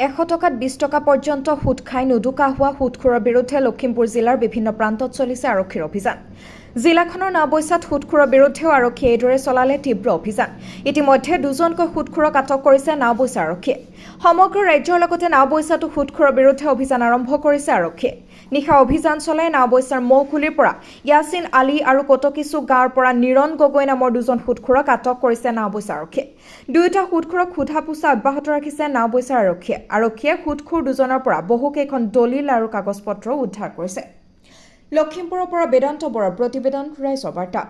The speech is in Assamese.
100 টকাত 20 টকা পৰ্যন্ত সুদ খাই নুদুকা হোৱা সুদখোৰৰ বিৰুদ্ধে লখিমপুৰ জিলাৰ বিভিন্ন প্ৰান্তত চলিছে আৰক্ষীৰ অভিযান। জিলাখনৰ নাওবৈচাত সুদখোৰৰ বিৰুদ্ধেও আৰক্ষীয়ে এইদৰে চলালে তীব্ৰ অভিযান। ইতিমধ্যে দুজনকৈ সুদখোৰক আটক কৰিছে নাওবৈচা আৰক্ষীয়ে। সমগ্ৰ ৰাজ্যৰ লগতে নাওবৈচাতো সুদখোৰৰ বিৰুদ্ধে অভিযান আৰম্ভ কৰিছে আৰক্ষীয়ে। নিশা অভিযান চলাই নাওবৈচাৰ মৌকুলিৰ পৰা ইয়াছিন আলী আৰু কটকিচুক গাঁৱৰ পৰা নিৰণ গগৈ নামৰ দুজন সুদখোৰক আটক কৰিছে নাওবৈচা আৰক্ষীয়ে। দুয়োটা সুদখোৰক সোধা পোছা অব্যাহত ৰাখিছে নাওবৈচা আৰক্ষীয়ে। আৰক্ষীয়ে সুদখোৰ দুজনৰ পৰা বহুকেইখন দলিল আৰু কাগজ পত্ৰ উদ্ধাৰ কৰিছে। লখিমপুৰৰ পৰা বেদান্ত বৰাৰ প্ৰতিবেদন, ৰাইজৰ বাৰ্তা।